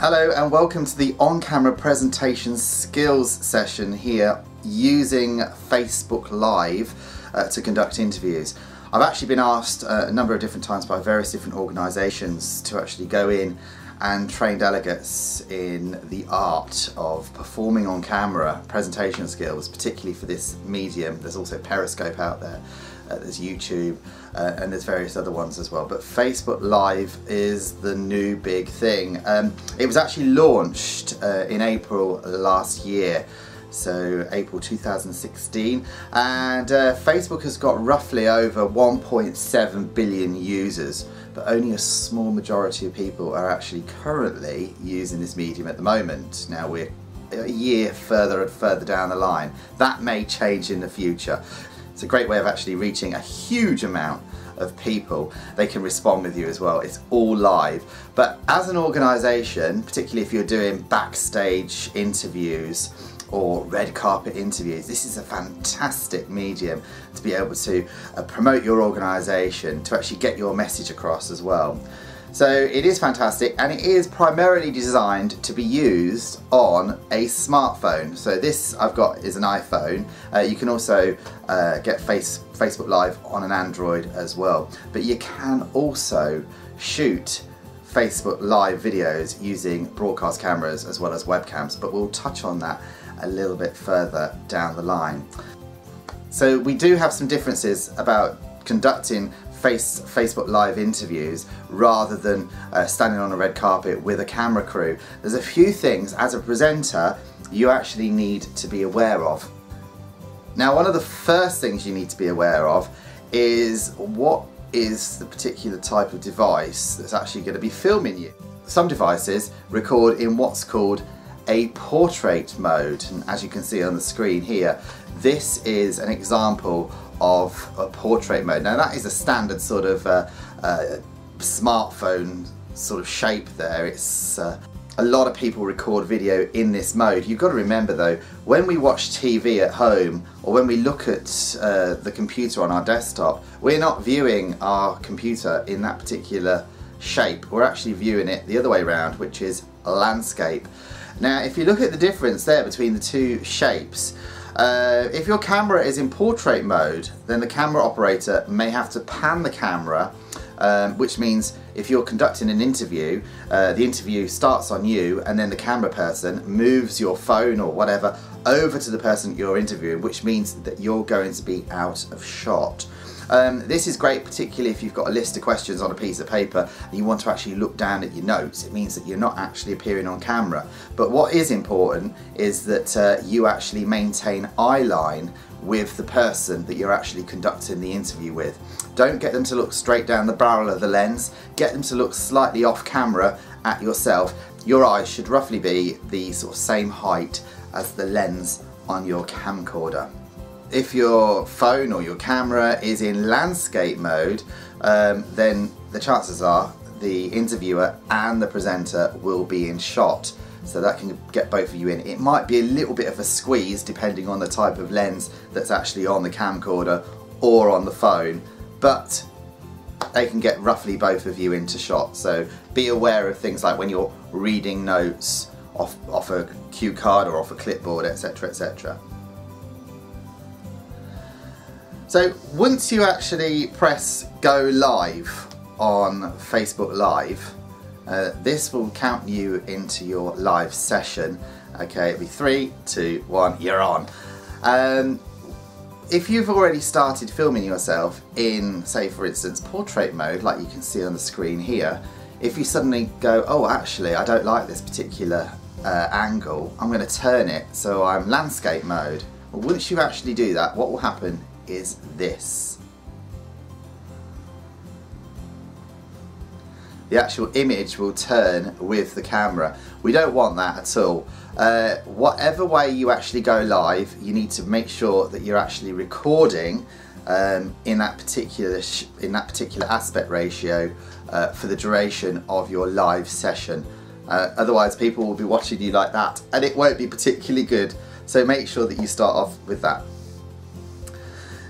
Hello and welcome to the on-camera presentation skills session here using Facebook Live to conduct interviews. I've actually been asked a number of different times by various different organisations to actually go in and train delegates in the art of performing on camera presentation skills, particularly for this medium. There's also Periscope out there, there's YouTube, and there's various other ones as well. But Facebook Live is the new big thing. It was actually launched in April last year, so April 2016, and Facebook has got roughly over 1.7 billion users, but only a small majority of people are actually currently using this medium at the moment. Now we're a year further down the line. That may change in the future. It's a great way of actually reaching a huge amount of people. They can respond with you as well. It's all live. But as an organisation, particularly if you're doing backstage interviews or red carpet interviews, this is a fantastic medium to be able to promote your organisation, to actually get your message across as well. So it is fantastic, and it is primarily designed to be used on a smartphone. So this I've got is an iPhone. You can also get Facebook Live on an Android as well. But you can also shoot Facebook Live videos using broadcast cameras as well as webcams, but we'll touch on that a little bit further down the line. So we do have some differences about conducting Facebook Live interviews rather than standing on a red carpet with a camera crew. There's a few things as a presenter you actually need to be aware of. Now, one of the first things you need to be aware of is what is the particular type of device that's actually going to be filming you. Some devices record in what's called a portrait mode, and as you can see on the screen here, this is an example of a portrait mode. Now that is a standard sort of smartphone sort of shape there. It's a lot of people record video in this mode. You've got to remember though, when we watch TV at home or when we look at the computer on our desktop, we're not viewing our computer in that particular shape. We're actually viewing it the other way around, which is landscape. Now if you look at the difference there between the two shapes, if your camera is in portrait mode, then the camera operator may have to pan the camera, which means if you're conducting an interview, the interview starts on you and then the camera person moves your phone or whatever over to the person you're interviewing, which means that you're going to be out of shot. This is great, particularly if you've got a list of questions on a piece of paper and you want to actually look down at your notes. It means that you're not actually appearing on camera. But what is important is that you actually maintain eye line with the person that you're actually conducting the interview with. Don't get them to look straight down the barrel of the lens. Get them to look slightly off camera at yourself. Your eyes should roughly be the sort of same height as the lens on your camcorder. If your phone or your camera is in landscape mode, then the chances are the interviewer and the presenter will be in shot. So that can get both of you in. It might be a little bit of a squeeze depending on the type of lens that's actually on the camcorder or on the phone, but they can get roughly both of you into shot. So be aware of things like when you're reading notes off a cue card or off a clipboard, etc., etc. So once you actually press go live on Facebook Live, this will count you into your live session. Okay, it'll be 3, 2, 1, you're on. If you've already started filming yourself in, say for instance, portrait mode, like you can see on the screen here, if you suddenly go, oh actually I don't like this particular angle, I'm going to turn it so I'm landscape mode. Well, once you actually do that, what will happen is this. The actual image will turn with the camera. We don't want that at all. Whatever way you actually go live, you need to make sure that you're actually recording in that particular aspect ratio for the duration of your live session. Otherwise people will be watching you like that and it won't be particularly good. So make sure that you start off with that.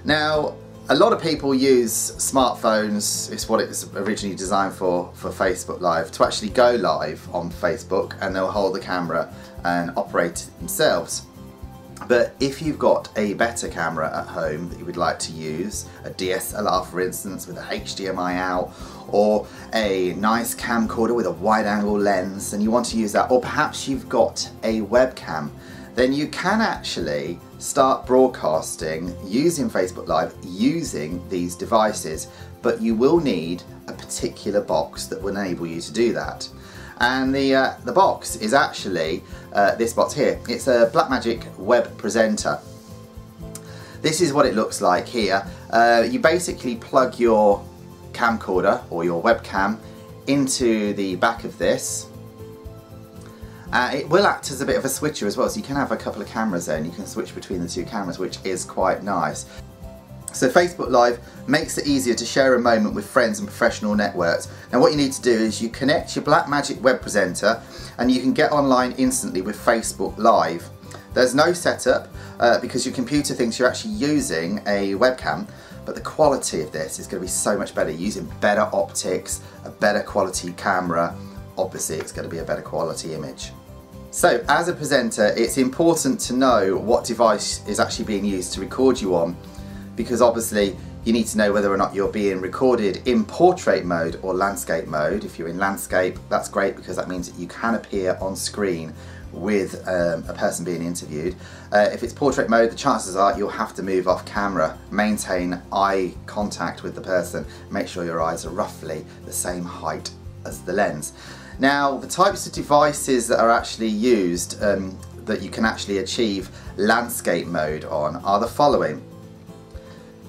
Now A lot of people use smartphones, it's what it was originally designed for Facebook Live, to actually go live on Facebook, and they'll hold the camera and operate it themselves. But if you've got a better camera at home that you would like to use, a DSLR for instance with a HDMI out, or a nice camcorder with a wide angle lens, and you want to use that, or perhaps you've got a webcam, then you can actually start broadcasting using Facebook Live using these devices, but you will need a particular box that will enable you to do that. And the box is actually this box here. It's a Blackmagic Web Presenter. This is what it looks like here. You basically plug your camcorder or your webcam into the back of this. It will act as a bit of a switcher as well, so you can have a couple of cameras there and you can switch between the two cameras, which is quite nice. So Facebook Live makes it easier to share a moment with friends and professional networks. Now what you need to do is you connect your Blackmagic Web Presenter and you can get online instantly with Facebook Live. There's no setup because your computer thinks you're actually using a webcam, but the quality of this is going to be so much better. Using better optics, a better quality camera, obviously it's going to be a better quality image. So as a presenter, it's important to know what device is actually being used to record you on, because obviously you need to know whether or not you're being recorded in portrait mode or landscape mode. If you're in landscape, that's great because that means that you can appear on screen with a person being interviewed. If it's portrait mode, the chances are you'll have to move off camera, maintain eye contact with the person, make sure your eyes are roughly the same height as the lens. Now, the types of devices that are actually used that you can actually achieve landscape mode on are the following.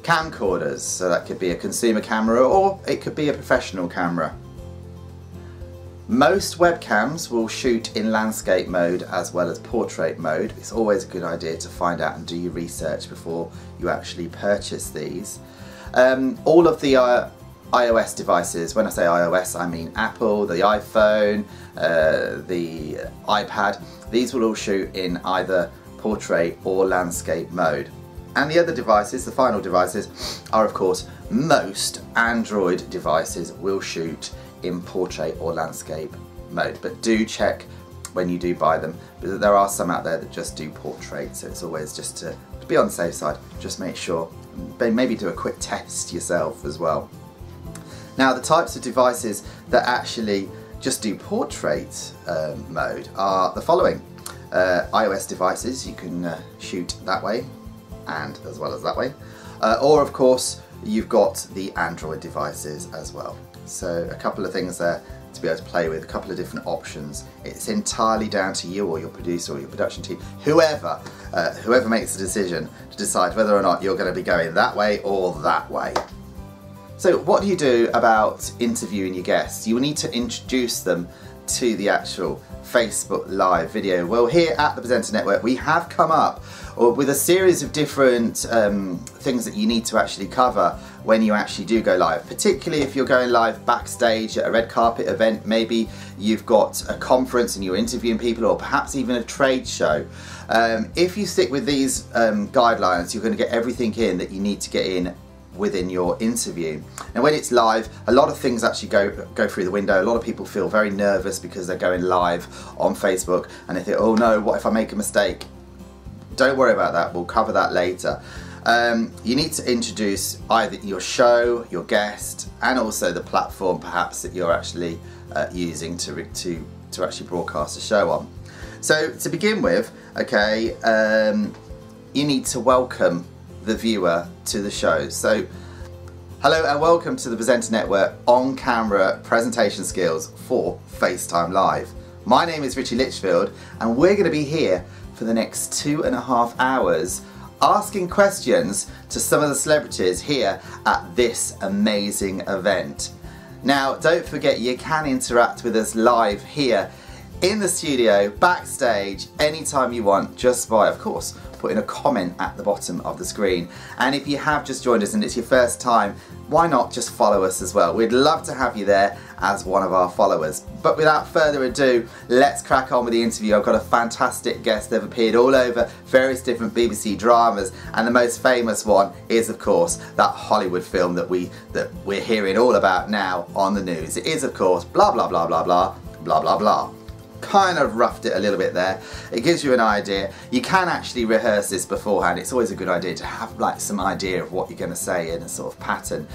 Camcorders, so that could be a consumer camera or it could be a professional camera. Most webcams will shoot in landscape mode as well as portrait mode. It's always a good idea to find out and do your research before you actually purchase these. All of the iOS devices, when I say iOS I mean Apple, the iPhone, the iPad, these will all shoot in either portrait or landscape mode. And the other devices, the final devices, are of course most Android devices will shoot in portrait or landscape mode, but do check when you do buy them, because there are some out there that just do portrait, so it's always just to be on the safe side, just make sure, maybe do a quick test yourself as well. Now the types of devices that actually just do portrait mode are the following. iOS devices, you can shoot that way and as well as that way, or of course you've got the Android devices as well. So a couple of things there to be able to play with, a couple of different options. It's entirely down to you or your producer or your production team, whoever makes the decision to decide whether or not you're going to be going that way or that way. So what do you do about interviewing your guests? You will need to introduce them to the actual Facebook Live video. Well, here at the Presenter Network we have come up with a series of different things that you need to actually cover when you actually do go live, particularly if you're going live backstage at a red carpet event. Maybe you've got a conference and you're interviewing people, or perhaps even a trade show. If you stick with these guidelines, you're going to get everything in that you need to get in within your interview. Now when it's live, a lot of things actually go through the window. A lot of people feel very nervous because they're going live on Facebook and they think, oh no, what if I make a mistake? Don't worry about that, we'll cover that later. You need to introduce either your show, your guest, and also the platform perhaps that you're actually using to actually broadcast a show on. So to begin with, okay, you need to welcome the viewer to the show. So hello and welcome to the Presenter Network on camera presentation skills for FaceTime Live. My name is Richie Litchfield and we're going to be here for the next 2.5 hours asking questions to some of the celebrities here at this amazing event. Now don't forget, you can interact with us live here in the studio, backstage, anytime you want, just by, of course, putting a comment at the bottom of the screen. And if you have just joined us and it's your first time, why not just follow us as well? We'd love to have you there as one of our followers. But without further ado, let's crack on with the interview. I've got a fantastic guest. They've appeared all over various different BBC dramas, and the most famous one is, of course, that Hollywood film that we're hearing all about now on the news. It is, of course, blah blah blah blah blah blah blah blah. Kind of roughed it a little bit there. It gives you an idea. You can actually rehearse this beforehand. It's always a good idea to have like some idea of what you're going to say in a sort of pattern.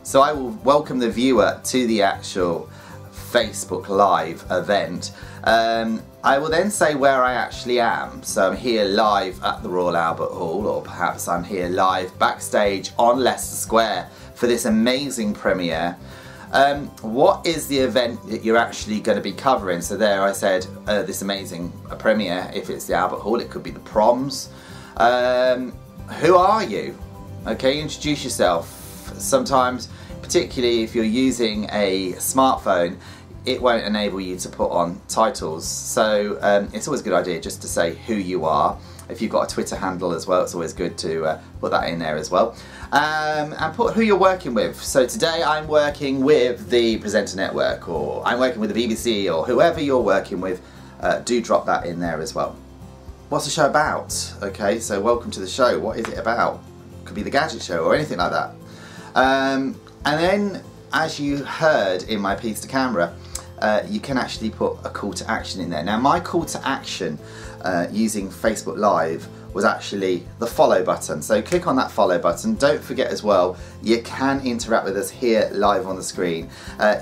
So I will welcome the viewer to the actual Facebook Live event. I will then say where I actually am. So I'm here live at the Royal Albert Hall, or perhaps I'm here live backstage on Leicester Square for this amazing premiere. What is the event that you're actually going to be covering? So there I said this amazing premiere. If it's the Albert Hall, it could be the proms. Who are you? Okay, introduce yourself. Sometimes, particularly if you're using a smartphone, it won't enable you to put on titles. So it's always a good idea just to say who you are. If you've got a Twitter handle as well, it's always good to put that in there as well. And put who you're working with. So today I'm working with the Presenter Network, or I'm working with the BBC, or whoever you're working with, do drop that in there as well. What's the show about? Okay, so welcome to the show. What is it about? Could be the Gadget Show or anything like that. And then, as you heard in my piece to camera, you can actually put a call to action in there. Now my call to action using Facebook Live was actually the follow button. So click on that follow button. Don't forget as well, you can interact with us here live on the screen.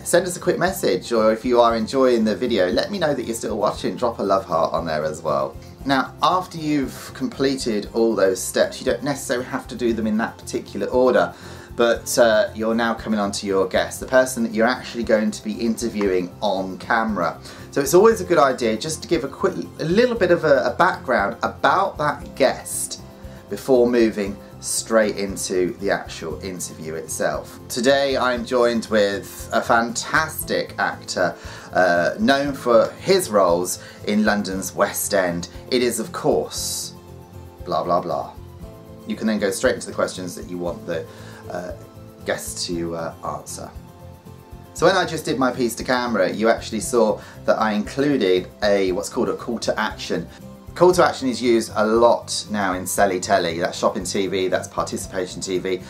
Send us a quick message, or if you are enjoying the video, let me know that you're still watching. Drop a love heart on there as well. Now, after you've completed all those steps, you don't necessarily have to do them in that particular order, but you're now coming on to your guest, the person that you're actually going to be interviewing on camera. So it's always a good idea just to give a little bit of a background about that guest before moving straight into the actual interview itself. Today I'm joined with a fantastic actor known for his roles in London's West End. It is, of course, blah blah blah. You can then go straight into the questions that you want the guest to answer. So when I just did my piece to camera, you actually saw that I included what's called a call to action. Call to action is used a lot now in Selly Telly. That's shopping TV, that's participation TV,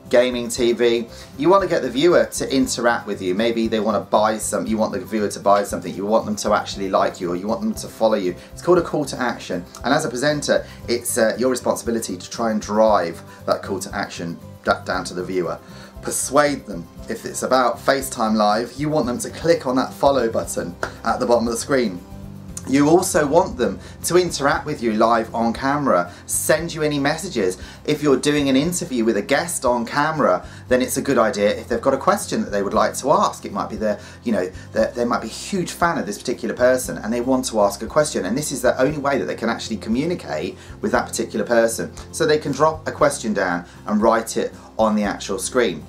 gaming TV. You want to get the viewer to interact with you. Maybe they want to buy something, you want the viewer to buy something, you want them to actually like you, or you want them to follow you. It's called a call to action. And as a presenter, it's your responsibility to try and drive that call to action down to the viewer. Persuade them. If it's about FaceTime Live, you want them to click on that follow button at the bottom of the screen. You also want them to interact with you live on camera, send you any messages. If you're doing an interview with a guest on camera, then it's a good idea if they've got a question that they would like to ask. It might be they might be a huge fan of this particular person and they want to ask a question, and this is the only way that they can actually communicate with that particular person. So they can drop a question down and write it on the actual screen.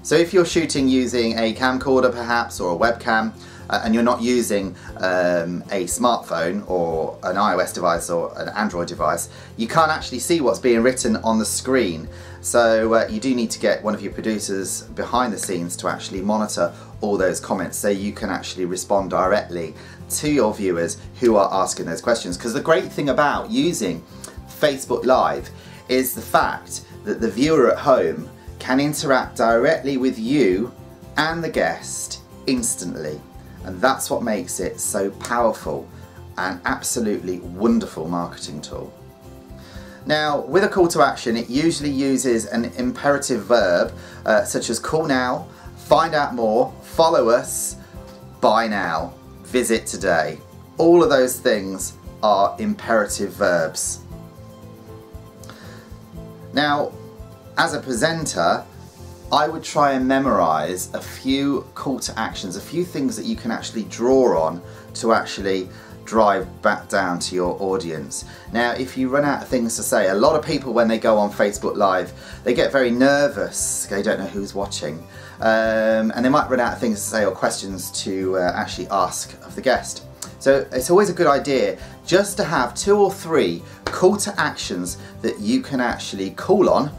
So if you're shooting using a camcorder perhaps, or a webcam, and you're not using a smartphone or an iOS device or an Android device, you can't actually see what's being written on the screen. So you do need to get one of your producers behind the scenes to actually monitor all those comments, so you can actually respond directly to your viewers who are asking those questions. Because the great thing about using Facebook Live is the fact that the viewer at home can interact directly with you and the guest instantly. And that's what makes it so powerful and absolutely wonderful marketing tool. Now, with a call to action, it usually uses an imperative verb such as call now, find out more, follow us, buy now, visit today. All of those things are imperative verbs. Now, as a presenter, I would try and memorise a few call to actions, a few things that you can actually draw on to actually drive back down to your audience. Now, if you run out of things to say, a lot of people when they go on Facebook Live, they get very nervous, they don't know who's watching, and they might run out of things to say or questions to actually ask of the guest. So it's always a good idea just to have 2 or 3 call to actions that you can actually call on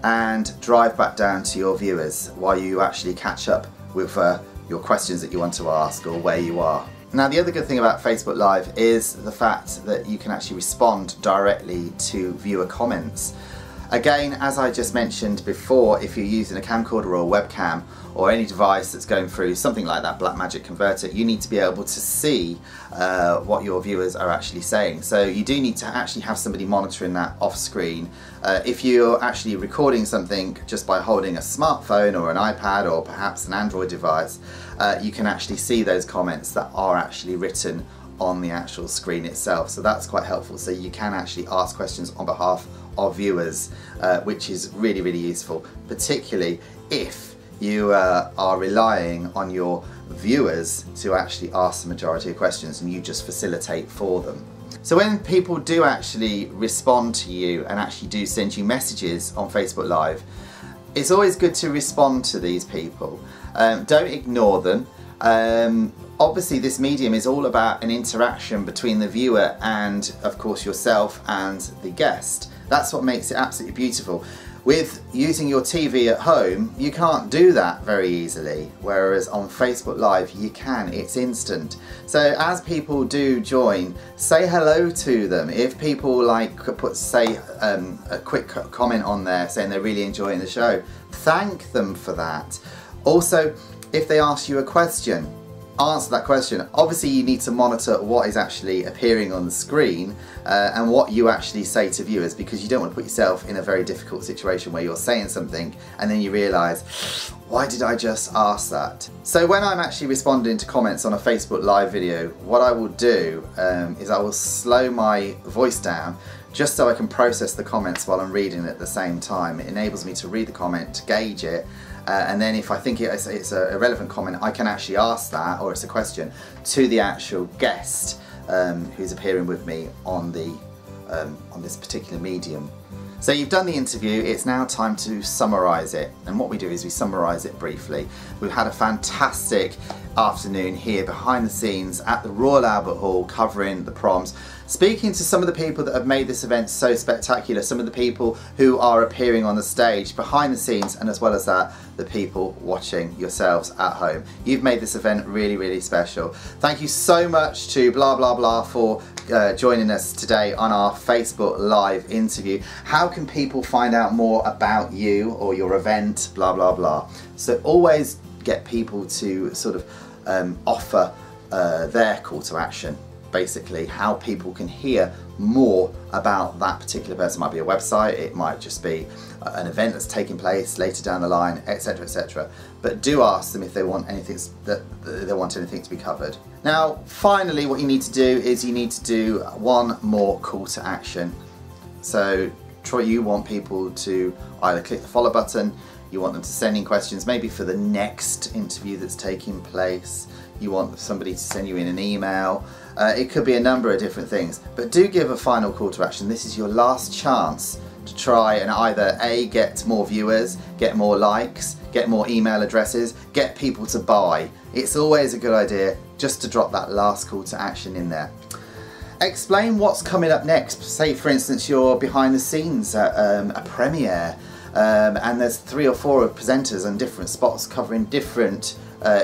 and drive back down to your viewers while you actually catch up with your questions that you want to ask or where you are. Now, the other good thing about Facebook Live is the fact that you can actually respond directly to viewer comments. Again, as I just mentioned before, if you're using a camcorder or a webcam or any device that's going through something like that Blackmagic Converter, you need to be able to see what your viewers are actually saying. So you do need to actually have somebody monitoring that off screen. If you're actually recording something just by holding a smartphone or an iPad or perhaps an Android device, you can actually see those comments that are actually written on the actual screen itself. So that's quite helpful. So you can actually ask questions on behalf of viewers, which is really, really useful, particularly if you are relying on your viewers to actually ask the majority of questions and you just facilitate for them. So when people do actually respond to you and actually do send you messages on Facebook Live, it's always good to respond to these people. Don't ignore them. Obviously this medium is all about an interaction between the viewer and of course yourself and the guest. That's what makes it absolutely beautiful. With using your TV at home, you can't do that very easily, whereas on Facebook Live you can, it's instant. So as people do join, say hello to them. If people say a quick comment on there saying they're really enjoying the show, thank them for that. Also, if they ask you a question, answer that question. Obviously you need to monitor what is actually appearing on the screen and what you actually say to viewers, because you don't want to put yourself in a very difficult situation where you're saying something and then you realise, why did I just ask that? So when I'm actually responding to comments on a Facebook Live video, what I will do is I will slow my voice down just so I can process the comments while I'm reading at the same time. It enables me to read the comment, to gauge it, and then if I think it's a relevant comment, I can actually ask that, or it's a question, to the actual guest who's appearing with me on this particular medium. So you've done the interview, it's now time to summarise it, and what we do is we summarise it briefly. We've had a fantastic afternoon here behind the scenes at the Royal Albert Hall covering the proms, speaking to some of the people that have made this event so spectacular, some of the people who are appearing on the stage behind the scenes, and as well as that, the people watching yourselves at home. You've made this event really, really special. Thank you so much to Blah Blah Blah for joining us today on our Facebook Live interview. How can people find out more about you or your event, blah blah blah? So always get people to sort of offer their call to action, basically how people can hear more about that particular person. It might be a website, it might just be an event that's taking place later down the line, etc, etc. But do ask them if they want anything to be covered. Now finally, what you need to do is you need to do one more call to action. So you want people to either click the follow button, you want them to send in questions maybe for the next interview that's taking place, you want somebody to send you in an email, it could be a number of different things, but do give a final call to action. This is your last chance to try and either A, get more viewers, get more likes, get more email addresses, get people to buy. It's always a good idea just to drop that last call to action in there. Explain what's coming up next. Say for instance you're behind the scenes at a premiere and there's 3 or 4 presenters on different spots covering different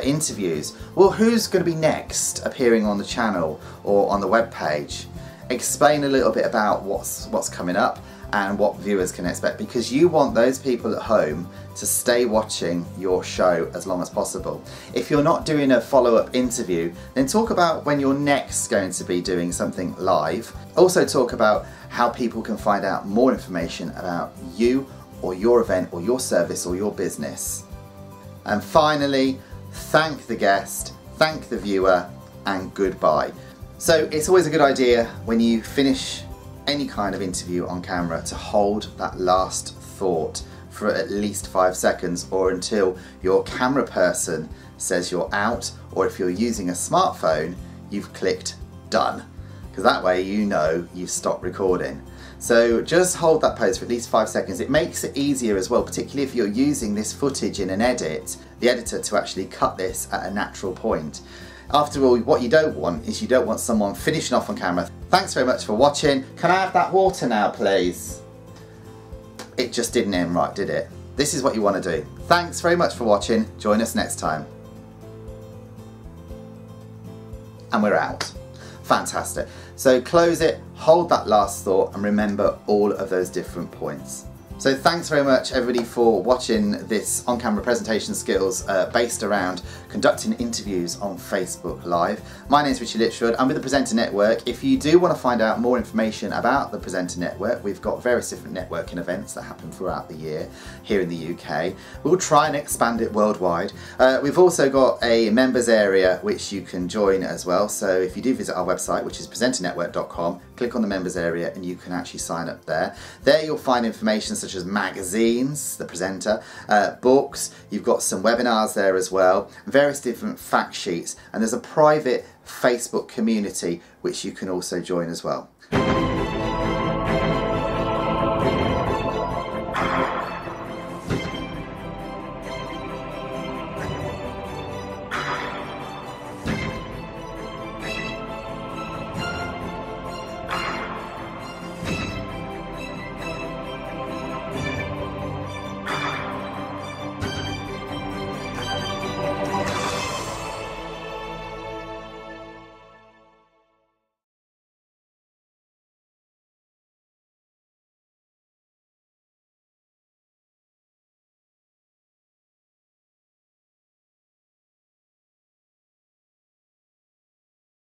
interviews. Well, who's going to be next appearing on the channel or on the web page? Explain a little bit about what's coming up and what viewers can expect, because you want those people at home to stay watching your show as long as possible. If you're not doing a follow-up interview, then talk about when you're next going to be doing something live. Also talk about how people can find out more information about you or your event or your service or your business. And finally, thank the guest, thank the viewer, and goodbye. So it's always a good idea when you finish any kind of interview on camera to hold that last thought for at least 5 seconds, or until your camera person says you're out, or if you're using a smartphone, you've clicked done, because that way you know you've stopped recording. So just hold that pose for at least 5 seconds. It makes it easier as well, particularly if you're using this footage in an edit, the editor to actually cut this at a natural point. After all, what you don't want is you don't want someone finishing off on camera. Thanks very much for watching. Can I have that water now, please? It just didn't end right, did it? This is what you want to do. Thanks very much for watching. Join us next time. And we're out. Fantastic. So close it, hold that last thought, and remember all of those different points. So thanks very much everybody for watching this on-camera presentation skills based around conducting interviews on Facebook Live. My name is Richie Litchfield, I'm with the Presenter Network. If you do want to find out more information about the Presenter Network, we've got various different networking events that happen throughout the year here in the UK. We'll try and expand it worldwide. We've also got a members area which you can join as well. So if you do visit our website, which is presenternetwork.com, click on the members area and you can actually sign up there. There you'll find information such as magazines, the presenter, books, you've got some webinars there as well, various different fact sheets, and there's a private Facebook community which you can also join as well.